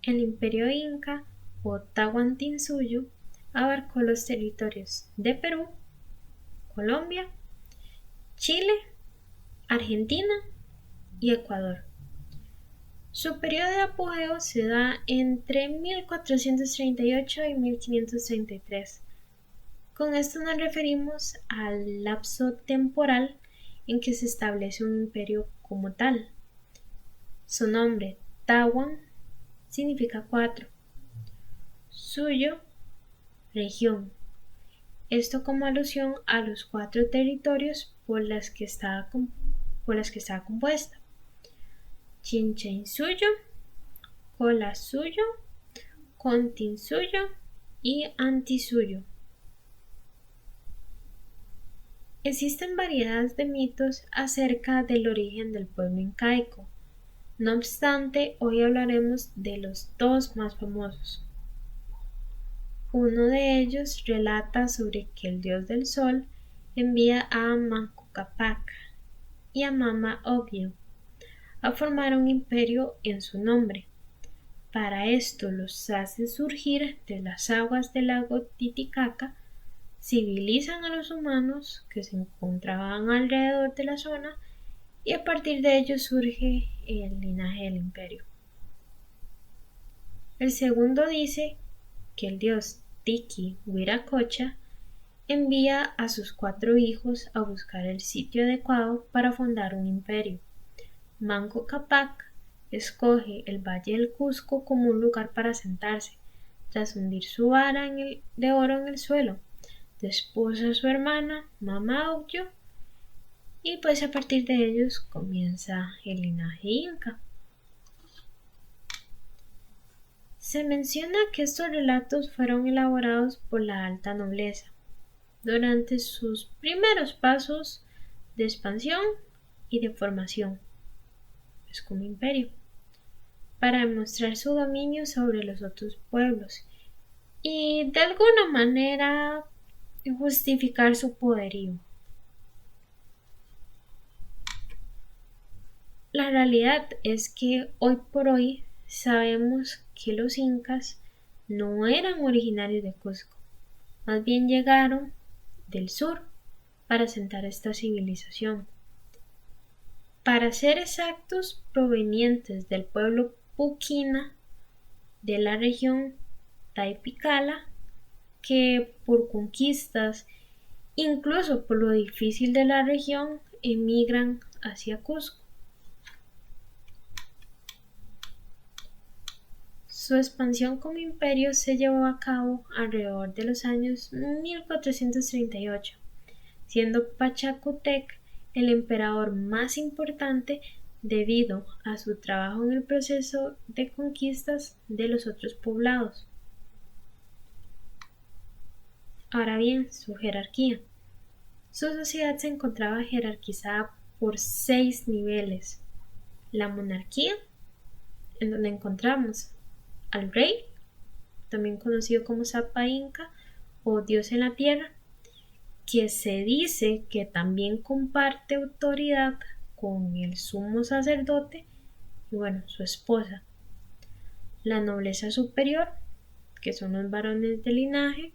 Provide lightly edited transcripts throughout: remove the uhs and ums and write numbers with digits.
El imperio inca o Tahuantinsuyo abarcó los territorios de Perú, Colombia, Chile, Argentina y Ecuador. Su periodo de apogeo se da entre 1438 y 1533. Con esto nos referimos al lapso temporal en que se establece un imperio como tal. Su nombre, Tawan, significa cuatro. Suyo, región. Esto como alusión a los cuatro territorios por las que estaba compuesta. Chinchinsuyo, Colasuyo, Continsuyo y Antisuyo. Existen variedades de mitos acerca del origen del pueblo incaico. No obstante, hoy hablaremos de los dos más famosos. Uno de ellos relata sobre que el dios del sol envía a Manco Cápac y a Mama Ocllo a formar un imperio en su nombre. Para esto los hace surgir de las aguas del lago Titicaca, civilizan a los humanos que se encontraban alrededor de la zona y a partir de ello surge el linaje del imperio. El segundo dice que el dios Tiki Wiracocha envía a sus cuatro hijos a buscar el sitio adecuado para fundar un imperio. Manco Cápac escoge el Valle del Cusco como un lugar para asentarse, tras hundir su vara de oro en el suelo. Desposa a su hermana, Mama Ocllo, y pues a partir de ellos comienza el linaje inca. Se menciona que estos relatos fueron elaborados por la alta nobleza durante sus primeros pasos de expansión y de formación, pues como imperio, para demostrar su dominio sobre los otros pueblos y de alguna manera justificar su poderío. La realidad es que hoy por hoy sabemos que los incas no eran originarios de Cusco, más bien llegaron del sur para asentar esta civilización. Para ser exactos, provenientes del pueblo Puquina de la región Taipicala, que por conquistas, incluso por lo difícil de la región, emigran hacia Cusco. Su expansión como imperio se llevó a cabo alrededor de los años 1438, siendo Pachacútec el emperador más importante debido a su trabajo en el proceso de conquistas de los otros poblados. Ahora bien, su jerarquía. Su sociedad se encontraba jerarquizada por 6 niveles. La monarquía, en donde encontramos al rey, también conocido como Sapa Inca o Dios en la tierra, que se dice que también comparte autoridad con el sumo sacerdote y bueno, su esposa. La nobleza superior, que son los varones de linaje,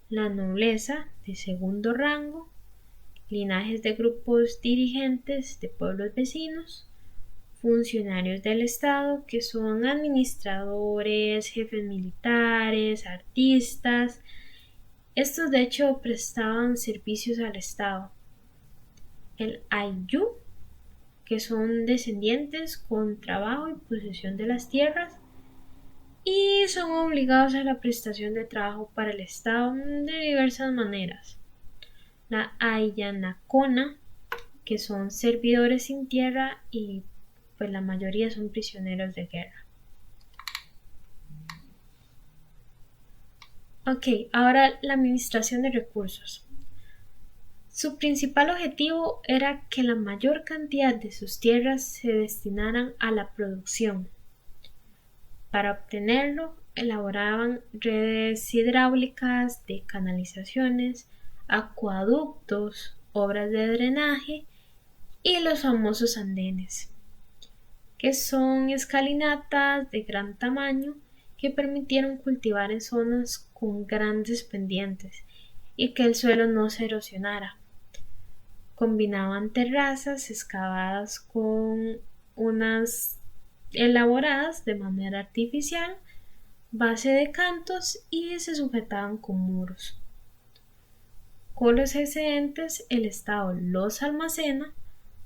la nobleza de segundo rango, linajes de grupos dirigentes de pueblos vecinos, funcionarios del Estado, que son administradores, jefes militares, artistas. Estos de hecho prestaban servicios al Estado. El Ayllu, que son descendientes con trabajo y posesión de las tierras y son obligados a la prestación de trabajo para el Estado de diversas maneras. La Ayanacona, que son servidores sin tierra y pues la mayoría son prisioneros de guerra. Ok, ahora la administración de recursos. Su principal objetivo era que la mayor cantidad de sus tierras se destinaran a la producción. Para obtenerlo, elaboraban redes hidráulicas de canalizaciones, acueductos, obras de drenaje y los famosos andenes. que son escalinatas de gran tamaño que permitieron cultivar en zonas con grandes pendientes y que el suelo no se erosionara. Combinaban terrazas excavadas con unas elaboradas de manera artificial, base de cantos y se sujetaban con muros. Con los excedentes el Estado los almacena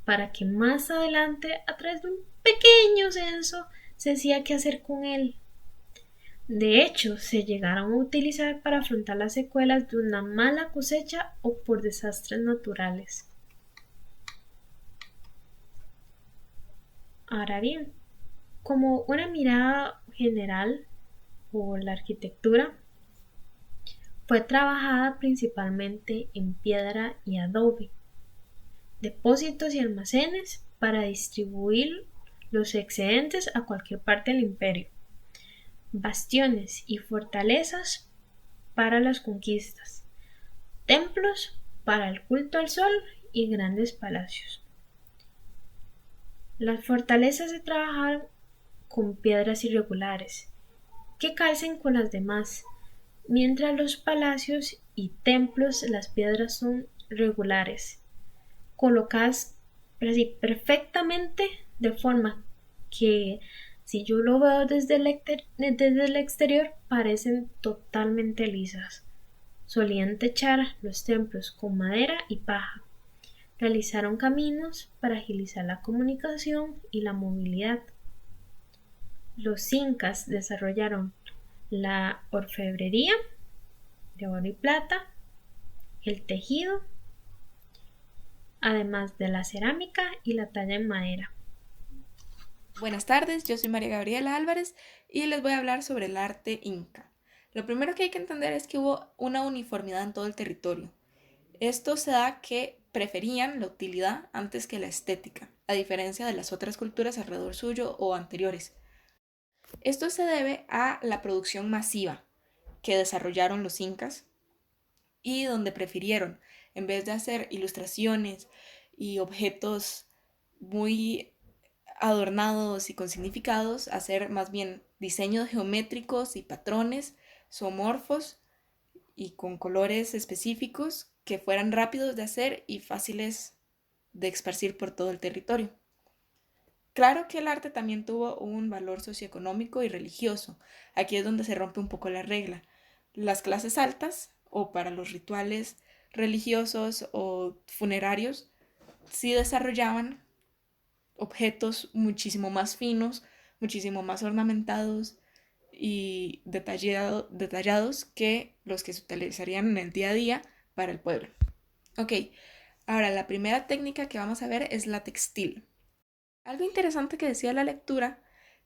para que más adelante, a través de un pequeño censo, se decida qué hacer con él. De hecho, se llegaron a utilizar para afrontar las secuelas de una mala cosecha o por desastres naturales. Ahora bien, como una mirada general por la arquitectura, fue trabajada principalmente en piedra y adobe, depósitos y almacenes para distribuir los excedentes a cualquier parte del imperio, bastiones y fortalezas para las conquistas, templos para el culto al sol y grandes palacios. Las fortalezas se trabajaron con piedras irregulares que calcen con las demás, mientras los palacios y templos las piedras son regulares, colocadas perfectamente de forma que si yo lo veo desde el exterior parecen totalmente lisas. Solían techar los templos con madera y paja. Realizaron caminos para agilizar la comunicación y la movilidad. Los incas desarrollaron la orfebrería de oro y plata, el tejido, además de la cerámica y la talla en madera. Buenas tardes, yo soy María Gabriela Álvarez y les voy a hablar sobre el arte inca. Lo primero que hay que entender es que hubo una uniformidad en todo el territorio. Esto se da que preferían la utilidad antes que la estética, a diferencia de las otras culturas alrededor suyo o anteriores. Esto se debe a la producción masiva que desarrollaron los incas y donde prefirieron, en vez de hacer ilustraciones y objetos muy adornados y con significados, hacer más bien diseños geométricos y patrones zoomorfos y con colores específicos que fueran rápidos de hacer y fáciles de esparcir por todo el territorio. Claro que el arte también tuvo un valor socioeconómico y religioso. Aquí es donde se rompe un poco la regla. Las clases altas, o para los rituales religiosos o funerarios, sí desarrollaban objetos muchísimo más finos, muchísimo más ornamentados y detallados que los que se utilizarían en el día a día para el pueblo. Ok, ahora la primera técnica que vamos a ver es la textil. Algo interesante que decía la lectura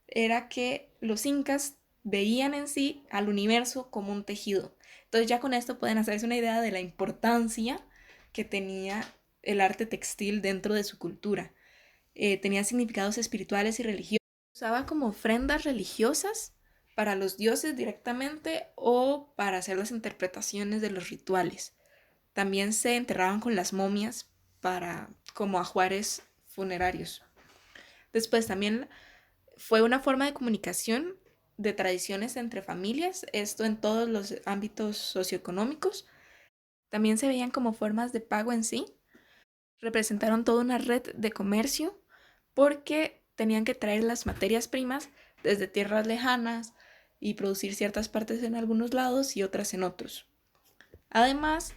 era que los incas veían en sí al universo como un tejido. Entonces ya con esto pueden hacerse una idea de la importancia que tenía el arte textil dentro de su cultura. Tenía significados espirituales y religiosos. Usaba como ofrendas religiosas para los dioses directamente o para hacer las interpretaciones de los rituales. También se enterraban con las momias para como ajuares funerarios. Después también fue una forma de comunicación de tradiciones entre familias, esto en todos los ámbitos socioeconómicos. También se veían como formas de pago en sí. Representaron toda una red de comercio porque tenían que traer las materias primas desde tierras lejanas y producir ciertas partes en algunos lados y otras en otros. Además,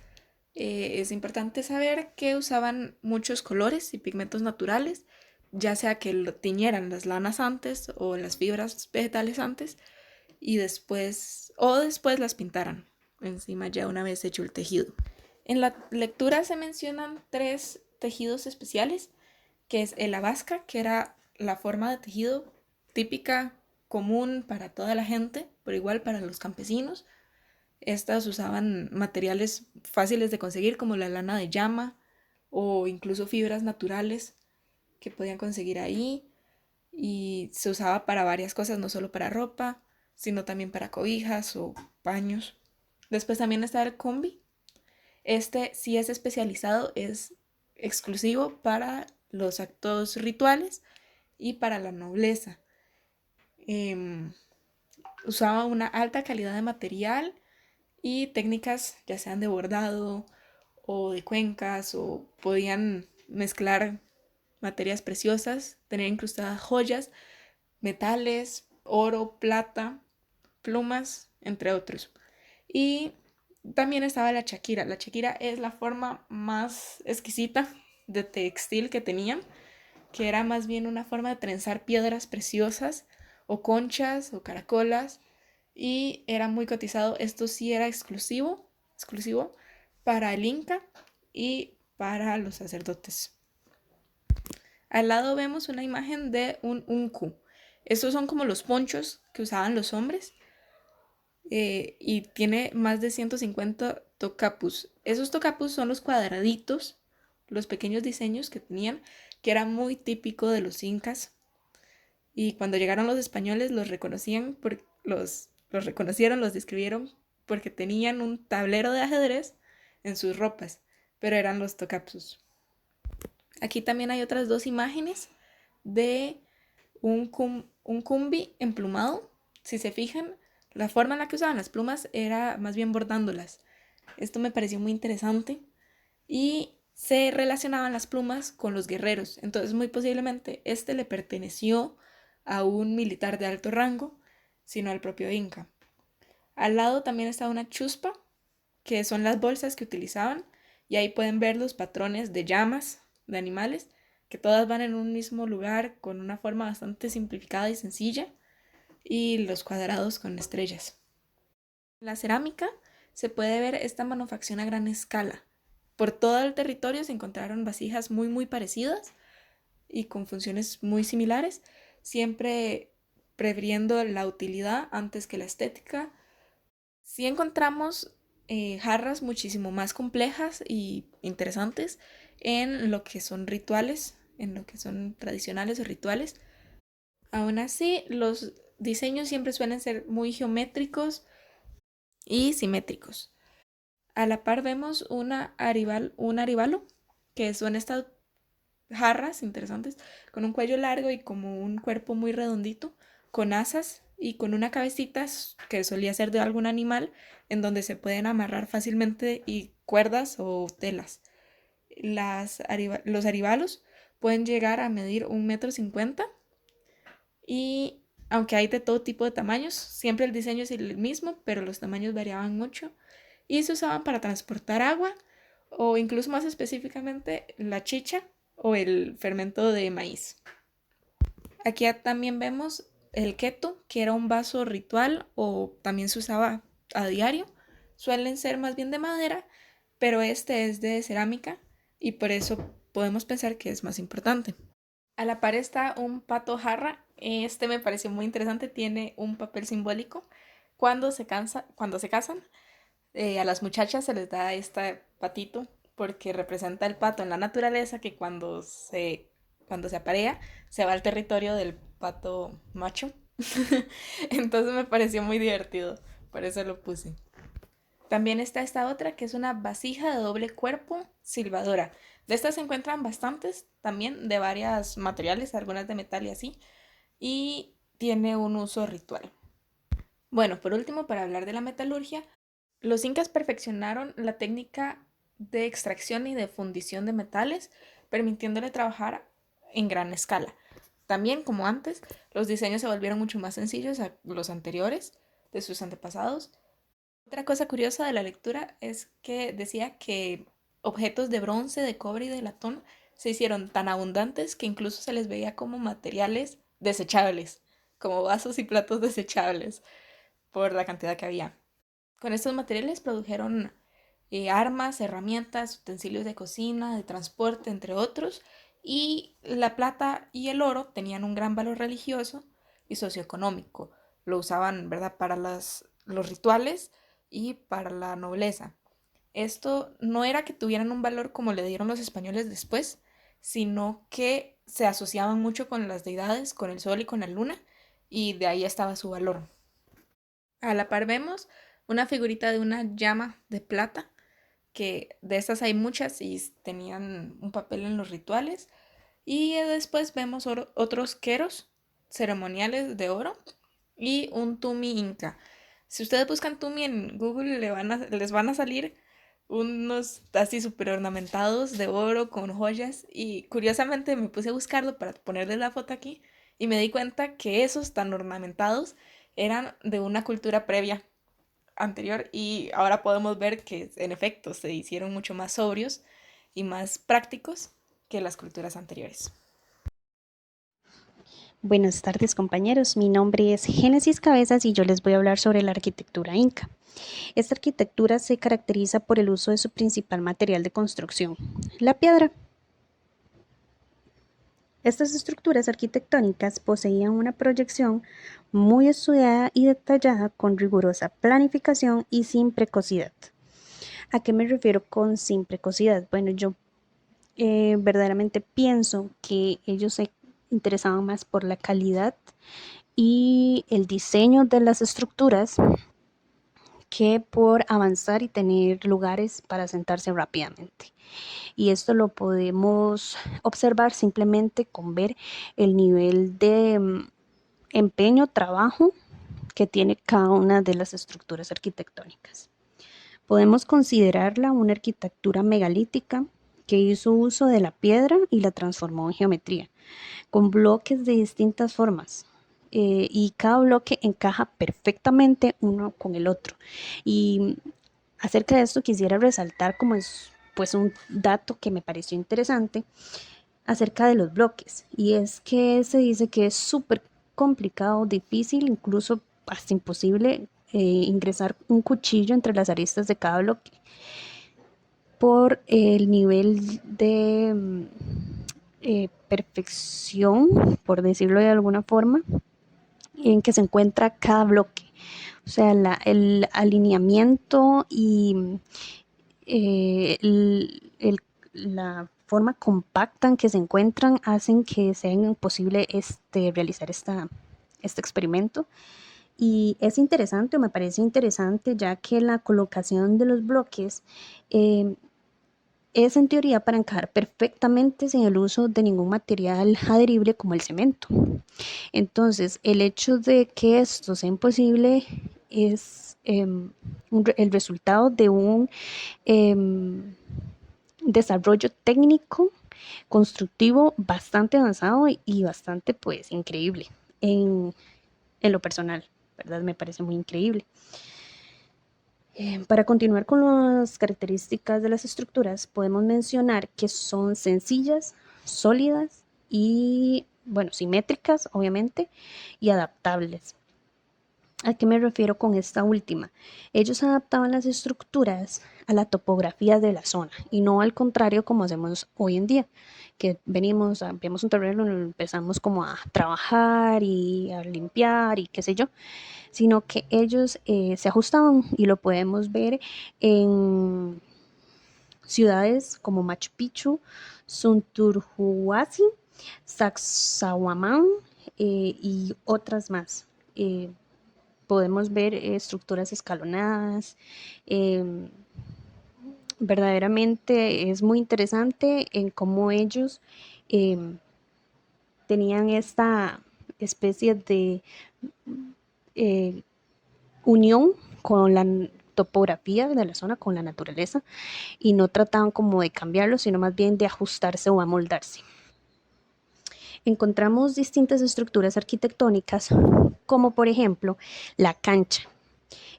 es importante saber que usaban muchos colores y pigmentos naturales, ya sea que lo tiñeran las lanas antes o las fibras vegetales antes y después las pintaran encima ya una vez hecho el tejido. En la lectura se mencionan 3 tejidos especiales, que es el abasca, que era la forma de tejido típica, común para toda la gente, pero igual para los campesinos. Estas usaban materiales fáciles de conseguir como la lana de llama o incluso fibras naturales que podían conseguir ahí y se usaba para varias cosas, no solo para ropa, sino también para cobijas o paños. Después también está el combi. Este sí es especializado, es exclusivo para los actos rituales y para la nobleza. Usaba una alta calidad de material y técnicas ya sean de bordado o de cuencas, o podían mezclar materias preciosas, tener incrustadas joyas, metales, oro, plata, plumas, entre otros. Y también estaba la chaquira. La chaquira es la forma más exquisita de textil que tenían, que era más bien una forma de trenzar piedras preciosas o conchas o caracolas, y era muy cotizado. Esto sí era exclusivo para el Inca y para los sacerdotes. Al lado vemos una imagen de un unku. Estos son como los ponchos que usaban los hombres, y tiene más de 150 tocapus. Esos tocapus son los cuadraditos, los pequeños diseños que tenían, que era muy típico de los incas. Y cuando llegaron los españoles los reconocían, los reconocieron, los describieron porque tenían un tablero de ajedrez en sus ropas, pero eran los tocapsus. Aquí también hay otras dos imágenes de un cumbi emplumado. Si se fijan, la forma en la que usaban las plumas era más bien bordándolas. Esto me pareció muy interesante y se relacionaban las plumas con los guerreros. Entonces, muy posiblemente este le perteneció a un militar de alto rango, sino al propio Inca. Al lado también está una chuspa, que son las bolsas que utilizaban, y ahí pueden ver los patrones de llamas de animales, que todas van en un mismo lugar con una forma bastante simplificada y sencilla, y los cuadrados con estrellas. En la cerámica se puede ver esta manufacción a gran escala. Por todo el territorio se encontraron vasijas muy parecidas y con funciones muy similares, siempre prefiriendo la utilidad antes que la estética. Sí encontramos jarras muchísimo más complejas y interesantes en lo que son rituales, en lo que son tradicionales o rituales. Aún así, los diseños siempre suelen ser muy geométricos y simétricos. A la par vemos un aribalo, que son estas jarras interesantes, con un cuello largo y como un cuerpo muy redondito, con asas y con una cabecita que solía ser de algún animal, en donde se pueden amarrar fácilmente y cuerdas o telas. Los aribalos pueden llegar a medir 1,50 m, y aunque hay de todo tipo de tamaños, siempre el diseño es el mismo, pero los tamaños variaban mucho y se usaban para transportar agua o incluso más específicamente la chicha o el fermento de maíz. Aquí también vemos el keto, que era un vaso ritual o también se usaba a diario. Suelen ser más bien de madera, pero este es de cerámica y por eso podemos pensar que es más importante. A la par está un pato jarra. Este me pareció muy interesante, tiene un papel simbólico. Cuando se casan, a las muchachas se les da este patito porque representa el pato en la naturaleza, que cuando se aparea se va al territorio del pato macho. Entonces me pareció muy divertido, por eso lo puse. También está esta otra que es una vasija de doble cuerpo silbadora. De estas se encuentran bastantes también de varios materiales, algunas de metal y así, y tiene un uso ritual. Bueno, por último, para hablar de la metalurgia, los incas perfeccionaron la técnica de extracción y de fundición de metales, permitiéndole trabajar en gran escala. También, como antes, los diseños se volvieron mucho más sencillos a los anteriores de sus antepasados. Otra cosa curiosa de la lectura es que decía que objetos de bronce, de cobre y de latón se hicieron tan abundantes que incluso se les veía como materiales desechables, como vasos y platos desechables, por la cantidad que había. Con estos materiales produjeron armas, herramientas, utensilios de cocina, de transporte, entre otros, y la plata y el oro tenían un gran valor religioso y socioeconómico. Lo usaban, ¿verdad?, para los rituales y para la nobleza. Esto no era que tuvieran un valor como le dieron los españoles después, sino que se asociaban mucho con las deidades, con el sol y con la luna, y de ahí estaba su valor. A la par vemos una figurita de una llama de plata, que de estas hay muchas y tenían un papel en los rituales. Y después vemos otros queros ceremoniales de oro y un tumi inca. Si ustedes buscan tumi en Google, les van a salir unos así súper ornamentados de oro con joyas. Y curiosamente me puse a buscarlo para ponerles la foto aquí y me di cuenta que esos tan ornamentados eran de una cultura previa anterior y ahora podemos ver que en efecto se hicieron mucho más sobrios y más prácticos que las culturas anteriores. Buenas tardes compañeros, mi nombre es Génesis Cabezas y yo les voy a hablar sobre la arquitectura inca. Esta arquitectura se caracteriza por el uso de su principal material de construcción, la piedra. Estas estructuras arquitectónicas poseían una proyección muy estudiada y detallada con rigurosa planificación y sin precocidad. ¿A qué me refiero con sin precocidad? Bueno, yo verdaderamente pienso que ellos se interesaban más por la calidad y el diseño de las estructuras que por avanzar y tener lugares para sentarse rápidamente. Y esto lo podemos observar simplemente con ver el nivel de empeño, trabajo que tiene cada una de las estructuras arquitectónicas. Podemos considerarla una arquitectura megalítica que hizo uso de la piedra y la transformó en geometría, con bloques de distintas formas. Y cada bloque encaja perfectamente uno con el otro. Y acerca de esto quisiera resaltar como es pues un dato que me pareció interesante acerca de los bloques, y es que se dice que es súper complicado, difícil, incluso hasta imposible ingresar un cuchillo entre las aristas de cada bloque por el nivel de perfección, por decirlo de alguna forma, en que se encuentra cada bloque. O sea, el alineamiento y la forma compacta en que se encuentran hacen que sea imposible realizar este experimento. Y es interesante, o me parece interesante, ya que la colocación de los bloques es en teoría para encajar perfectamente sin el uso de ningún material adherible como el cemento. Entonces, el hecho de que esto sea imposible es el resultado de un desarrollo técnico constructivo bastante avanzado y bastante pues increíble en lo personal, ¿verdad? Me parece muy increíble. Para continuar con las características de las estructuras, podemos mencionar que son sencillas, sólidas y, bueno, simétricas, obviamente, y adaptables. ¿A qué me refiero con esta última? Ellos adaptaban las estructuras a la topografía de la zona y no al contrario como hacemos hoy en día, que vemos un terreno y empezamos como a trabajar y a limpiar y qué sé yo, sino que ellos se ajustaban y lo podemos ver en ciudades como Machu Picchu, Sunturhuasi, Sacsayhuamán y otras más. Podemos ver estructuras escalonadas. Verdaderamente es muy interesante en cómo ellos eh, tenían esta especie de eh, unión con la topografía de la zona, con la naturaleza, y no trataban como de cambiarlo, sino más bien de ajustarse o amoldarse. Encontramos distintas estructuras arquitectónicas, como por ejemplo la cancha.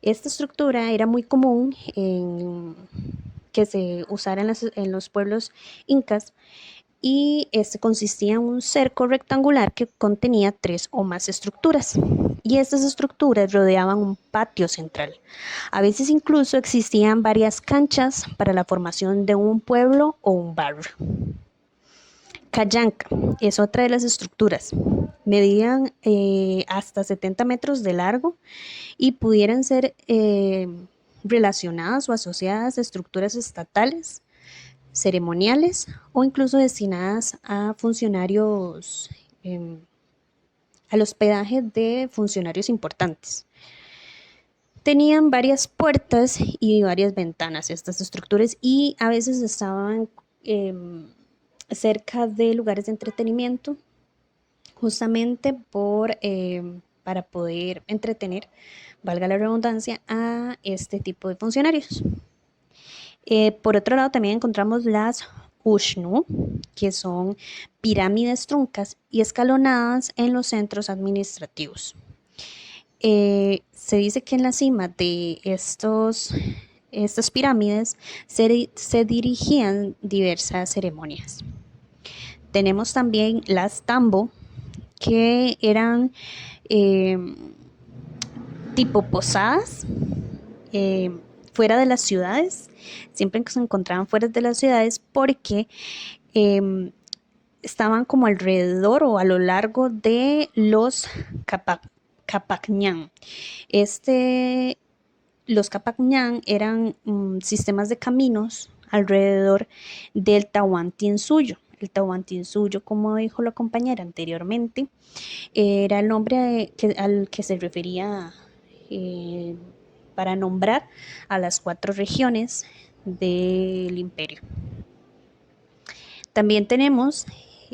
Esta estructura era muy común que se usara en los pueblos incas y este consistía en un cerco rectangular que contenía 3 o más estructuras. Y estas estructuras rodeaban un patio central. A veces incluso existían varias canchas para la formación de un pueblo o un barrio. Cayanca es otra de las estructuras. Medían hasta 70 metros de largo y pudieran ser relacionadas o asociadas a estructuras estatales, ceremoniales o incluso destinadas a funcionarios, al hospedaje de funcionarios importantes. Tenían varias puertas y varias ventanas estas estructuras y a veces estaban cerca de lugares de entretenimiento, justamente para poder entretener, valga la redundancia, a este tipo de funcionarios. Por otro lado, también encontramos las Ushnu, que son pirámides truncas y escalonadas en los centros administrativos. Se dice que en la cima de estas pirámides se dirigían diversas ceremonias. Tenemos también las Tambo, que eran eh, tipo posadas fuera de las ciudades, siempre que se encontraban fuera de las ciudades porque eh, estaban como alrededor o a lo largo de los Capacñán. Los Capacñán eran sistemas de caminos alrededor del Tahuantinsuyo. El Tahuantinsuyo, como dijo la compañera anteriormente, era el nombre al que se refería para nombrar a las 4 regiones del imperio. También tenemos,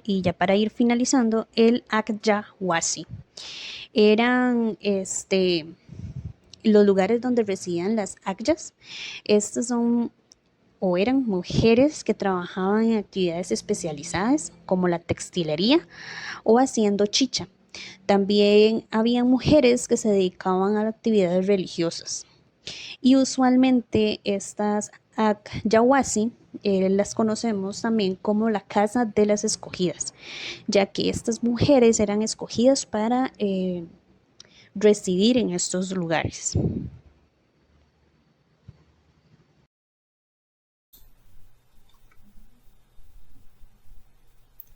y ya para ir finalizando, el Akyawasi. Eran los lugares donde residían las Akyas. Estos son o eran mujeres que trabajaban en actividades especializadas como la textilería o haciendo chicha. También había mujeres que se dedicaban a actividades religiosas. Y usualmente estas Akyawasi las conocemos también como la casa de las escogidas, ya que estas mujeres eran escogidas para residir en estos lugares.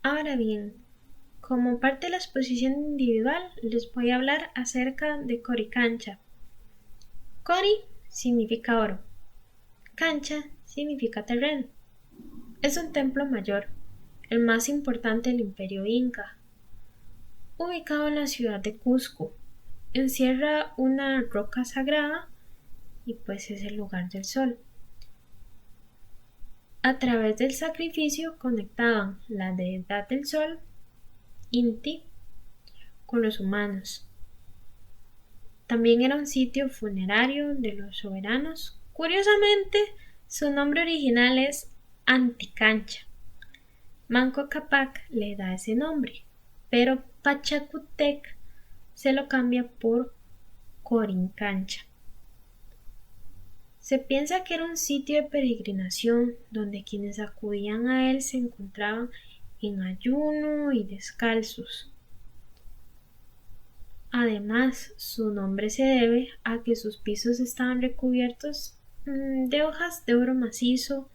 Ahora bien, como parte de la exposición individual, les voy a hablar acerca de Coricancha. Cori significa oro, cancha significa terreno. Es un templo mayor, el más importante del imperio inca, ubicado en la ciudad de Cusco. Encierra una roca sagrada y pues es el lugar del sol. A través del sacrificio conectaban la deidad del sol, Inti, con los humanos. También era un sitio funerario de los soberanos. Curiosamente, su nombre original es Anticancha. Manco Cápac le da ese nombre, pero Pachacútec se lo cambia por Corincancha. Se piensa que era un sitio de peregrinación donde quienes acudían a él se encontraban en ayuno y descalzos. Además, su nombre se debe a que sus pisos estaban recubiertos de hojas de oro macizo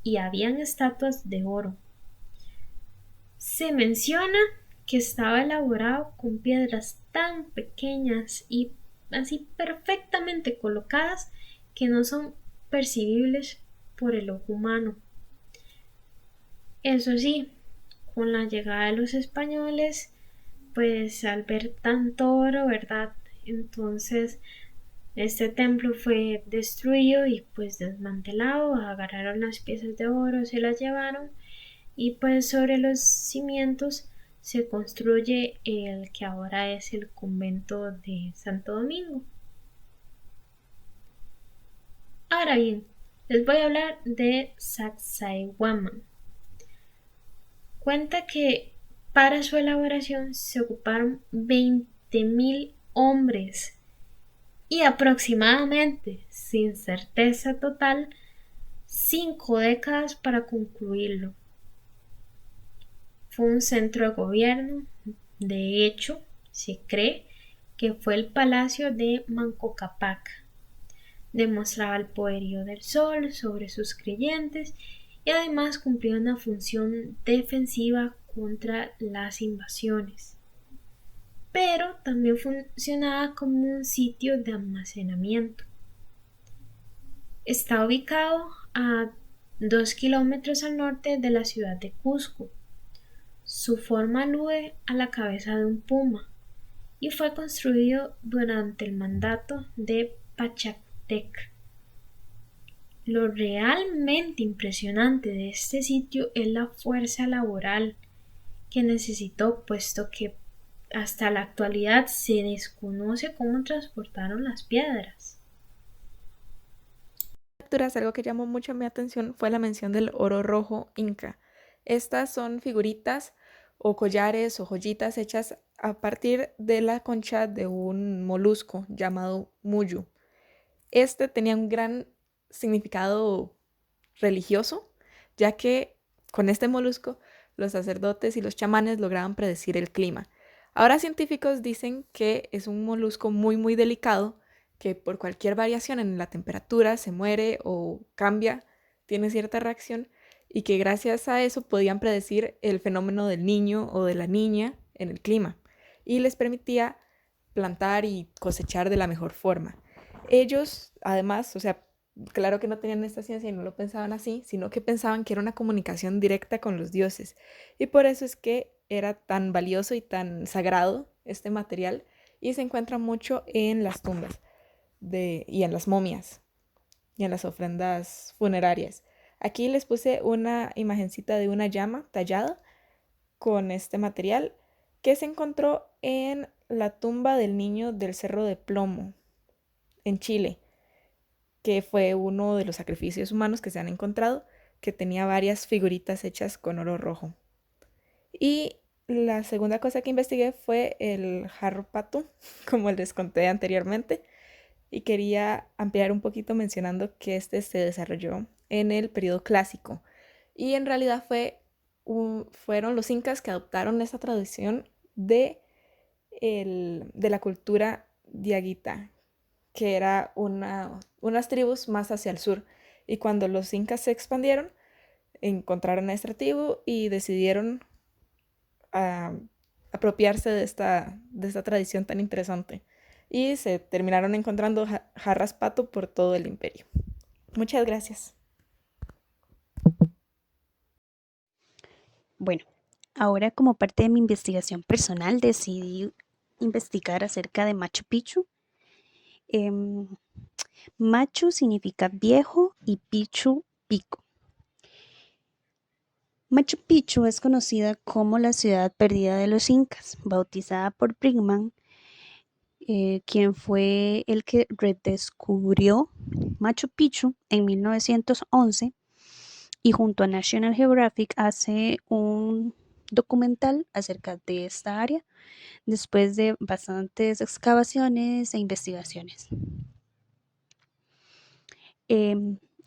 y habían estatuas de oro. Se menciona que estaba elaborado con piedras tan pequeñas y así perfectamente colocadas que no son percibibles por el ojo humano. Eso sí, con la llegada de los españoles, pues al ver tanto oro, ¿verdad? Entonces este templo fue destruido y pues desmantelado, agarraron las piezas de oro, se las llevaron y pues sobre los cimientos se construye el que ahora es el convento de Santo Domingo. Ahora bien, les voy a hablar de Sacsayhuaman. Cuenta que para su elaboración se ocuparon 20.000 hombres y aproximadamente, sin certeza total, 5 décadas para concluirlo. Fue un centro de gobierno, de hecho, se cree que fue el palacio de Manco Cápac. Demostraba el poderío del sol sobre sus creyentes y además cumplía una función defensiva contra las invasiones. Pero también funcionaba como un sitio de almacenamiento. Está ubicado a 2 kilómetros al norte de la ciudad de Cusco. Su forma alude a la cabeza de un puma y fue construido durante el mandato de Pachacútec. Lo realmente impresionante de este sitio es la fuerza laboral que necesitó, puesto que hasta la actualidad se desconoce cómo transportaron las piedras. Algo que llamó mucho mi atención fue la mención del oro rojo inca. Estas son figuritas o collares o joyitas hechas a partir de la concha de un molusco llamado muyu. Este tenía un gran significado religioso, ya que con este molusco los sacerdotes y los chamanes lograban predecir el clima. Ahora científicos dicen que es un molusco muy delicado, que por cualquier variación en la temperatura se muere o cambia, tiene cierta reacción, y que gracias a eso podían predecir el fenómeno del niño o de la niña en el clima, y les permitía plantar y cosechar de la mejor forma. Ellos, además, o sea, claro que no tenían esta ciencia y no lo pensaban así, sino que pensaban que era una comunicación directa con los dioses. Y por eso es que era tan valioso y tan sagrado este material y se encuentra mucho en las tumbas y en las momias y en las ofrendas funerarias. Aquí les puse una imagencita de una llama tallada con este material que se encontró en la tumba del niño del Cerro de Plomo, en Chile, que fue uno de los sacrificios humanos que se han encontrado, que tenía varias figuritas hechas con oro rojo. Y la segunda cosa que investigué fue el jarro pato, como les conté anteriormente, y quería ampliar un poquito mencionando que este se desarrolló en el periodo clásico. Y en realidad fueron los incas que adoptaron esta tradición de la cultura diaguita, que era unas tribus más hacia el sur. Y cuando los incas se expandieron, encontraron a esta tribu y decidieron ah, apropiarse de esta tradición tan interesante. Y se terminaron encontrando jarras pato por todo el imperio. Muchas gracias. Bueno, ahora como parte de mi investigación personal decidí investigar acerca de Machu Picchu. Machu significa viejo y Picchu, pico. Machu Picchu es conocida como la ciudad perdida de los incas, bautizada por Brinkman, quien fue el que redescubrió Machu Picchu en 1911 y junto a National Geographic hace un documental acerca de esta área después de bastantes excavaciones e investigaciones.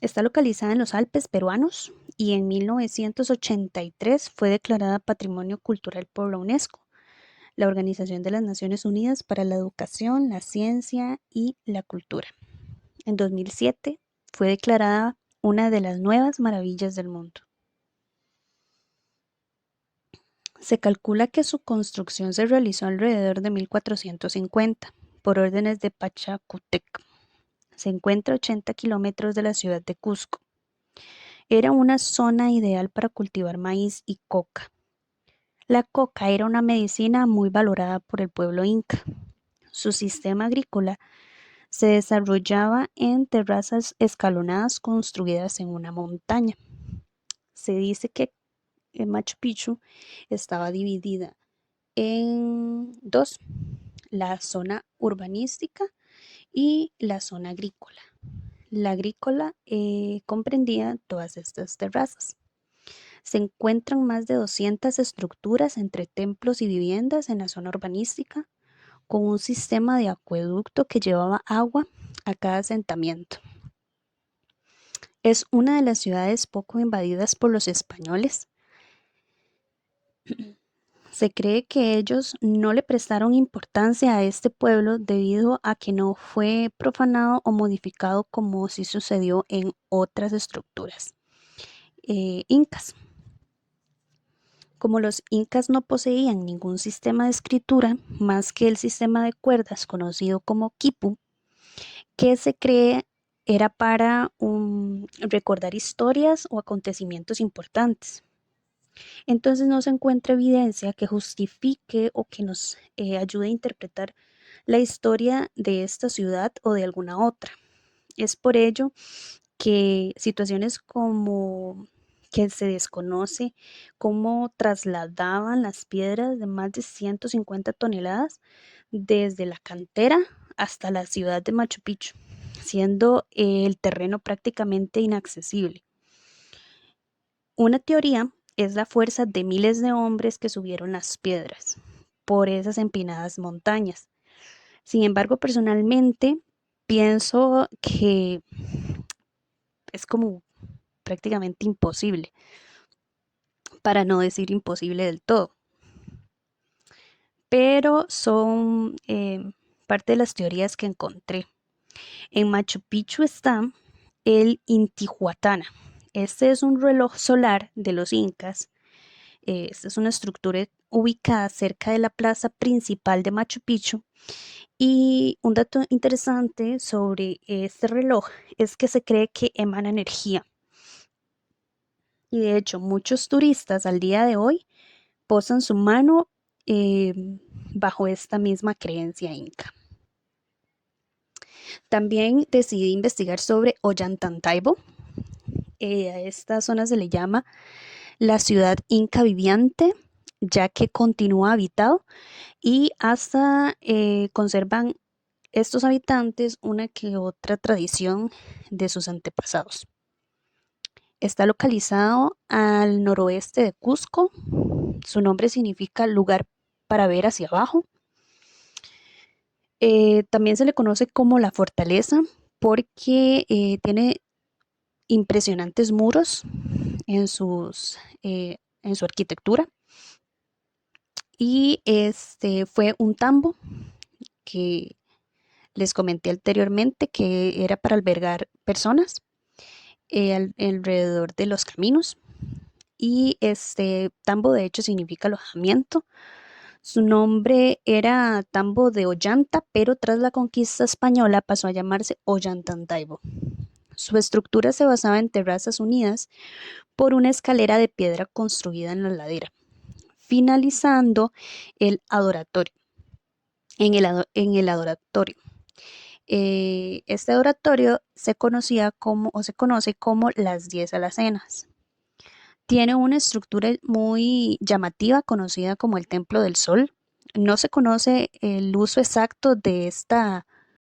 Está localizada en los Alpes peruanos y en 1983 fue declarada Patrimonio Cultural por la UNESCO, la Organización de las Naciones Unidas para la Educación, la Ciencia y la Cultura. En 2007 fue declarada una de las nuevas maravillas del mundo. Se calcula que su construcción se realizó alrededor de 1450 por órdenes de Pachacútec. Se encuentra a 80 kilómetros de la ciudad de Cusco. Era una zona ideal para cultivar maíz y coca. La coca era una medicina muy valorada por el pueblo inca. Su sistema agrícola se desarrollaba en terrazas escalonadas construidas en una montaña. Se dice que Machu Picchu estaba dividida en dos, la zona urbanística y la zona agrícola. La agrícola comprendía todas estas terrazas. Se encuentran más de 200 estructuras entre templos y viviendas en la zona urbanística, con un sistema de acueducto que llevaba agua a cada asentamiento. Es una de las ciudades poco invadidas por los españoles. Se cree que ellos no le prestaron importancia a este pueblo debido a que no fue profanado o modificado como sí sucedió en otras estructuras incas. Como los incas no poseían ningún sistema de escritura más que el sistema de cuerdas conocido como quipu, que se cree era para recordar historias o acontecimientos importantes. Entonces no se encuentra evidencia que justifique o que nos ayude a interpretar la historia de esta ciudad o de alguna otra. Es por ello que situaciones como que se desconoce cómo trasladaban las piedras de más de 150 toneladas desde la cantera hasta la ciudad de Machu Picchu, siendo el terreno prácticamente inaccesible. Una teoría es la fuerza de miles de hombres que subieron las piedras por esas empinadas montañas. Sin embargo, personalmente pienso que es como prácticamente imposible, para no decir imposible del todo, pero son parte de las teorías que encontré. En Machu Picchu está el Intihuatana. Este es un reloj solar de los incas. Esta es una estructura ubicada cerca de la plaza principal de Machu Picchu. Y un dato interesante sobre este reloj es que se cree que emana energía. Y de hecho, muchos turistas al día de hoy posan su mano eh, bajo esta misma creencia inca. También decidí investigar sobre Ollantaytambo. A esta zona se le llama la ciudad inca viviente, ya que continúa habitado y hasta conservan estos habitantes una que otra tradición de sus antepasados. Está localizado al noroeste de Cusco. Su nombre significa lugar para ver hacia abajo. También se le conoce como la fortaleza porque tiene impresionantes muros en su arquitectura. Y fue un tambo que les comenté anteriormente que era para albergar personas alrededor de los caminos. Y este tambo de hecho significa alojamiento. Su nombre era Tambo de Ollanta, pero tras la conquista española pasó a llamarse Ollantaytambo. Su estructura se basaba en terrazas unidas por una escalera de piedra construida en la ladera, finalizando el adoratorio. En el adoratorio. Este adoratorio se conocía como o se conoce como las 10 alacenas. Tiene una estructura muy llamativa conocida como el Templo del Sol. No se conoce el uso exacto de esta